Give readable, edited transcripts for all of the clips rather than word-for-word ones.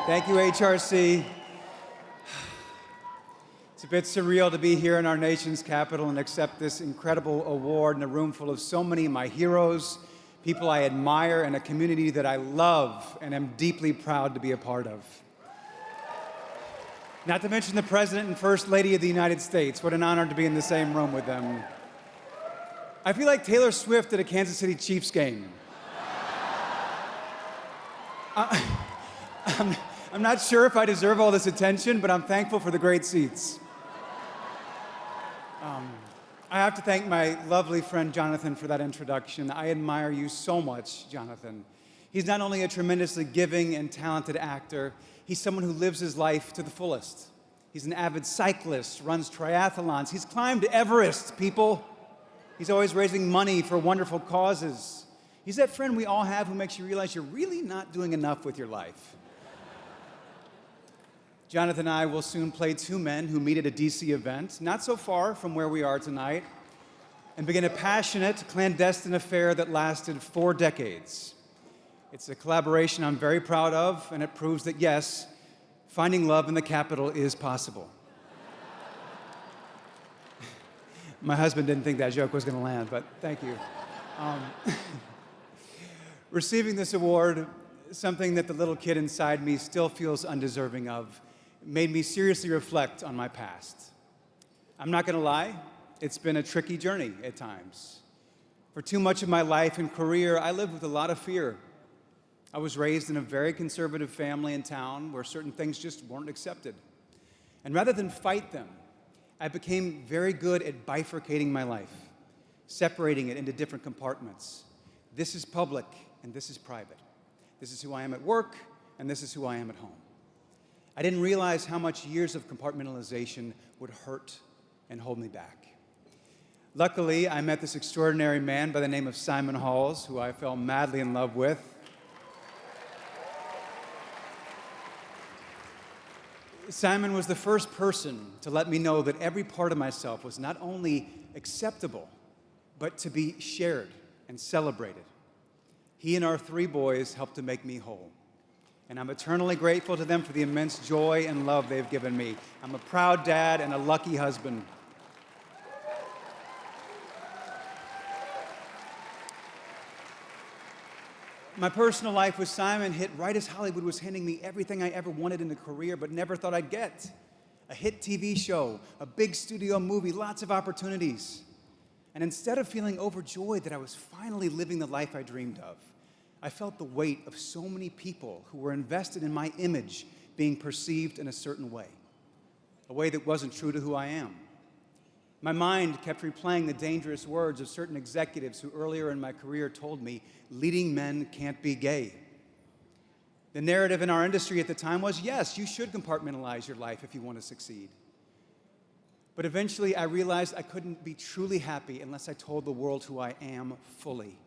Thank you, HRC. It's a bit surreal to be here in our nation's capital and accept this incredible award in a room full of so many of my heroes, people I admire, and a community that I love and am deeply proud to be a part of. Not to mention the President and First Lady of the United States. What an honor to be in the same room with them. I feel like Taylor Swift at a Kansas City Chiefs game. I'm not sure if I deserve all this attention, but I'm thankful for the great seats. I have to thank my lovely friend Jonathan for that introduction. I admire you so much, Jonathan. He's not only a tremendously giving and talented actor, he's someone who lives his life to the fullest. He's an avid cyclist, runs triathlons. He's climbed Everest, people. He's always raising money for wonderful causes. He's that friend we all have who makes you realize you're really not doing enough with your life. Jonathan and I will soon play two men who meet at a DC event, not so far from where we are tonight, and begin a passionate, clandestine affair that lasted 4 decades. It's a collaboration I'm very proud of, and it proves that, yes, finding love in the capital is possible. My husband didn't think that joke was going to land, but thank you. Receiving this award, something that the little kid inside me still feels undeserving of, made me seriously reflect on my past. I'm not going to lie, it's been a tricky journey at times. For too much of my life and career, I lived with a lot of fear. I was raised in a very conservative family in town where certain things just weren't accepted. And rather than fight them, I became very good at bifurcating my life, separating it into different compartments. This is public and this is private. This is who I am at work and this is who I am at home. I didn't realize how much years of compartmentalization would hurt and hold me back. Luckily, I met this extraordinary man by the name of Simon Halls, who I fell madly in love with. Simon was the first person to let me know that every part of myself was not only acceptable, but to be shared and celebrated. He and our 3 boys helped to make me whole. And I'm eternally grateful to them for the immense joy and love they've given me. I'm a proud dad and a lucky husband. My personal life with Simon hit right as Hollywood was handing me everything I ever wanted in a career but never thought I'd get. A hit TV show, a big studio movie, lots of opportunities. And instead of feeling overjoyed that I was finally living the life I dreamed of, I felt the weight of so many people who were invested in my image being perceived in a certain way, a way that wasn't true to who I am. My mind kept replaying the dangerous words of certain executives who earlier in my career told me, leading men can't be gay. The narrative in our industry at the time was, yes, you should compartmentalize your life if you want to succeed. But eventually I realized I couldn't be truly happy unless I told the world who I am fully.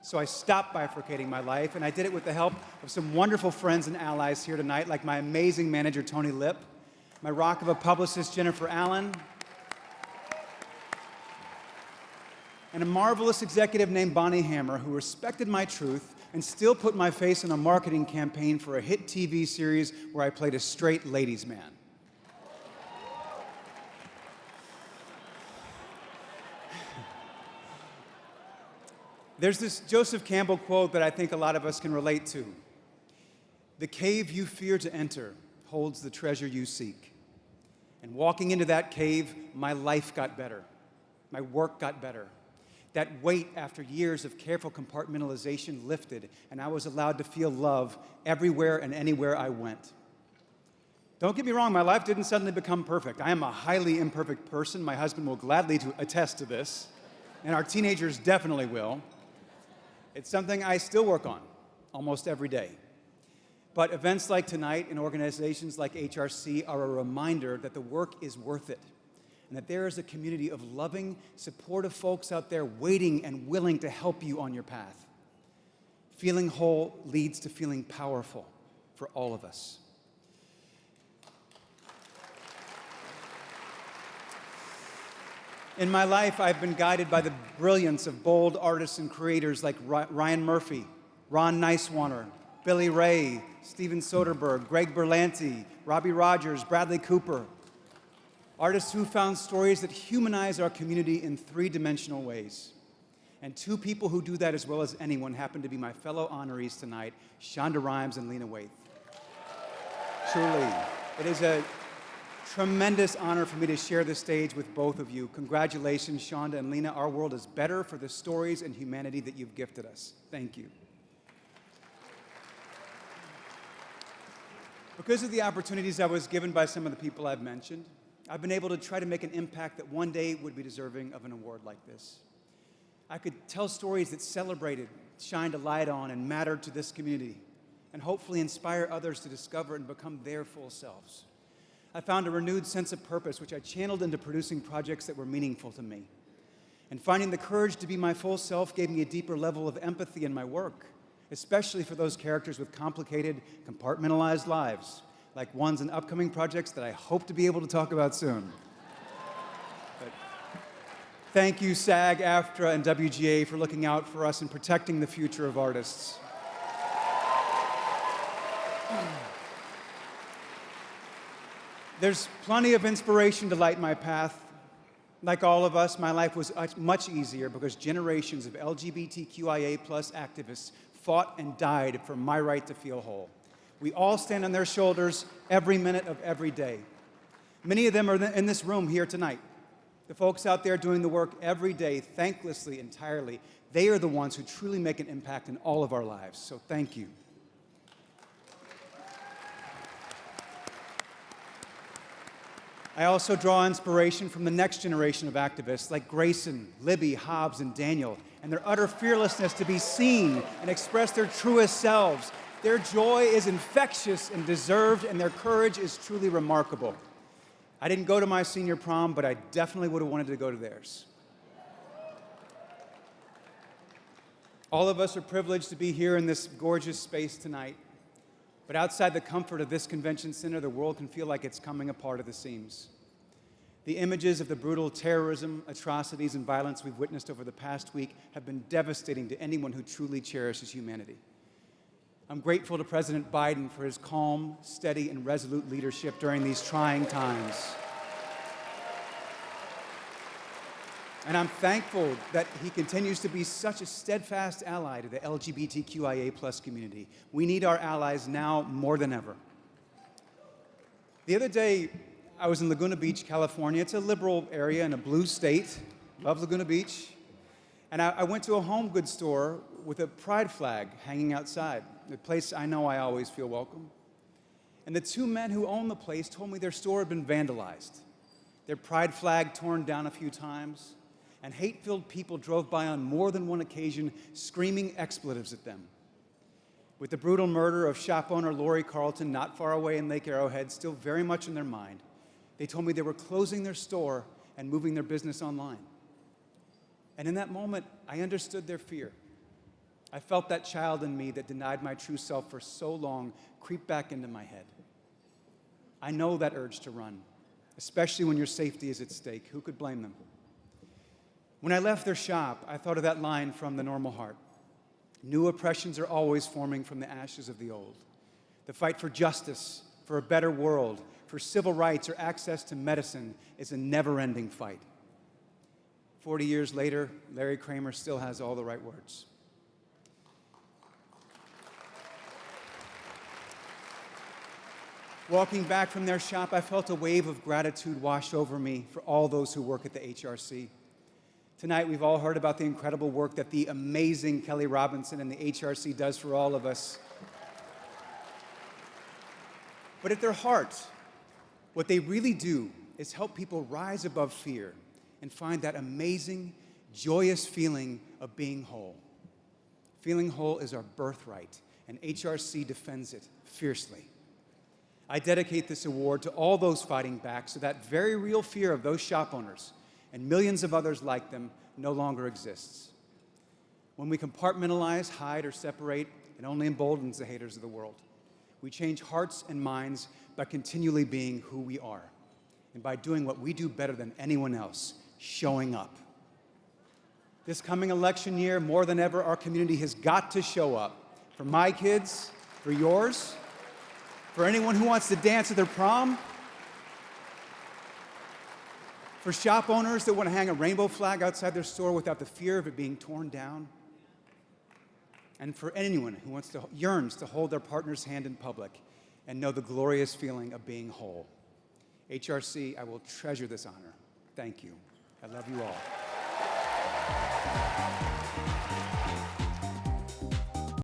So I stopped bifurcating my life, and I did it with the help of some wonderful friends and allies here tonight, like my amazing manager, Tony Lip, my rock of a publicist, Jennifer Allen, and a marvelous executive named Bonnie Hammer, who respected my truth and still put my face in a marketing campaign for a hit TV series where I played a straight ladies' man. There's this Joseph Campbell quote that I think a lot of us can relate to. The cave you fear to enter holds the treasure you seek. And walking into that cave, my life got better. My work got better. That weight after years of careful compartmentalization lifted, and I was allowed to feel love everywhere and anywhere I went. Don't get me wrong, my life didn't suddenly become perfect. I am a highly imperfect person. My husband will gladly attest to this, and our teenagers definitely will. It's something I still work on almost every day. But events like tonight and organizations like HRC are a reminder that the work is worth it, and that there is a community of loving, supportive folks out there waiting and willing to help you on your path. Feeling whole leads to feeling powerful for all of us. In my life, I've been guided by the brilliance of bold artists and creators like Ryan Murphy, Ron Nicewaner, Billy Ray, Steven Soderbergh, Greg Berlanti, Robbie Rogers, Bradley Cooper. Artists who found stories that humanize our community in three-dimensional ways. And two people who do that as well as anyone happen to be my fellow honorees tonight, Shonda Rhimes and Lena Waithe. Truly, it is a tremendous honor for me to share the stage with both of you. Congratulations, Shonda and Lena. Our world is better for the stories and humanity that you've gifted us. Thank you. Because of the opportunities I was given by some of the people I've mentioned, I've been able to try to make an impact that one day would be deserving of an award like this. I could tell stories that celebrated, shined a light on, and mattered to this community, and hopefully inspire others to discover and become their full selves. I found a renewed sense of purpose, which I channeled into producing projects that were meaningful to me. And finding the courage to be my full self gave me a deeper level of empathy in my work, especially for those characters with complicated, compartmentalized lives, like ones in upcoming projects that I hope to be able to talk about soon. But thank you, SAG, AFTRA, and WGA for looking out for us and protecting the future of artists. There's plenty of inspiration to light my path. Like all of us, my life was much easier because generations of LGBTQIA+ activists fought and died for my right to feel whole. We all stand on their shoulders every minute of every day. Many of them are in this room here tonight. The folks out there doing the work every day, thanklessly, entirely, they are the ones who truly make an impact in all of our lives. So thank you. I also draw inspiration from the next generation of activists like Grayson, Libby, Hobbs, and Daniel, and their utter fearlessness to be seen and express their truest selves. Their joy is infectious and deserved, and their courage is truly remarkable. I didn't go to my senior prom, but I definitely would have wanted to go to theirs. All of us are privileged to be here in this gorgeous space tonight. But outside the comfort of this convention center, the world can feel like it's coming apart at the seams. The images of the brutal terrorism, atrocities, and violence we've witnessed over the past week have been devastating to anyone who truly cherishes humanity. I'm grateful to President Biden for his calm, steady, and resolute leadership during these trying times. And I'm thankful that he continues to be such a steadfast ally to the LGBTQIA+ community. We need our allies now more than ever. The other day, I was in Laguna Beach, California. It's a liberal area in a blue state. Love Laguna Beach. And I went to a home goods store with a pride flag hanging outside, a place I know I always feel welcome. And the two men who own the place told me their store had been vandalized, their pride flag torn down a few times, and hate-filled people drove by on more than one occasion screaming expletives at them. With the brutal murder of shop owner Lori Carlton not far away in Lake Arrowhead still very much in their mind, they told me they were closing their store and moving their business online. And in that moment, I understood their fear. I felt that child in me that denied my true self for so long creep back into my head. I know that urge to run, especially when your safety is at stake. Who could blame them? When I left their shop, I thought of that line from The Normal Heart. New oppressions are always forming from the ashes of the old. The fight for justice, for a better world, for civil rights or access to medicine is a never-ending fight. 40 years later, Larry Kramer still has all the right words. Walking back from their shop, I felt a wave of gratitude wash over me for all those who work at the HRC. Tonight, we've all heard about the incredible work that the amazing Kelly Robinson and the HRC does for all of us. But at their heart, what they really do is help people rise above fear and find that amazing, joyous feeling of being whole. Feeling whole is our birthright, and HRC defends it fiercely. I dedicate this award to all those fighting back so that very real fear of those shop owners and millions of others like them no longer exists. When we compartmentalize, hide, or separate, it only emboldens the haters of the world. We change hearts and minds by continually being who we are and by doing what we do better than anyone else, showing up. This coming election year, more than ever, our community has got to show up for my kids, for yours, for anyone who wants to dance at their prom, for shop owners that want to hang a rainbow flag outside their store without the fear of it being torn down, and for anyone who yearns to hold their partner's hand in public and know the glorious feeling of being whole. HRC, I will treasure this honor. Thank you. I love you all.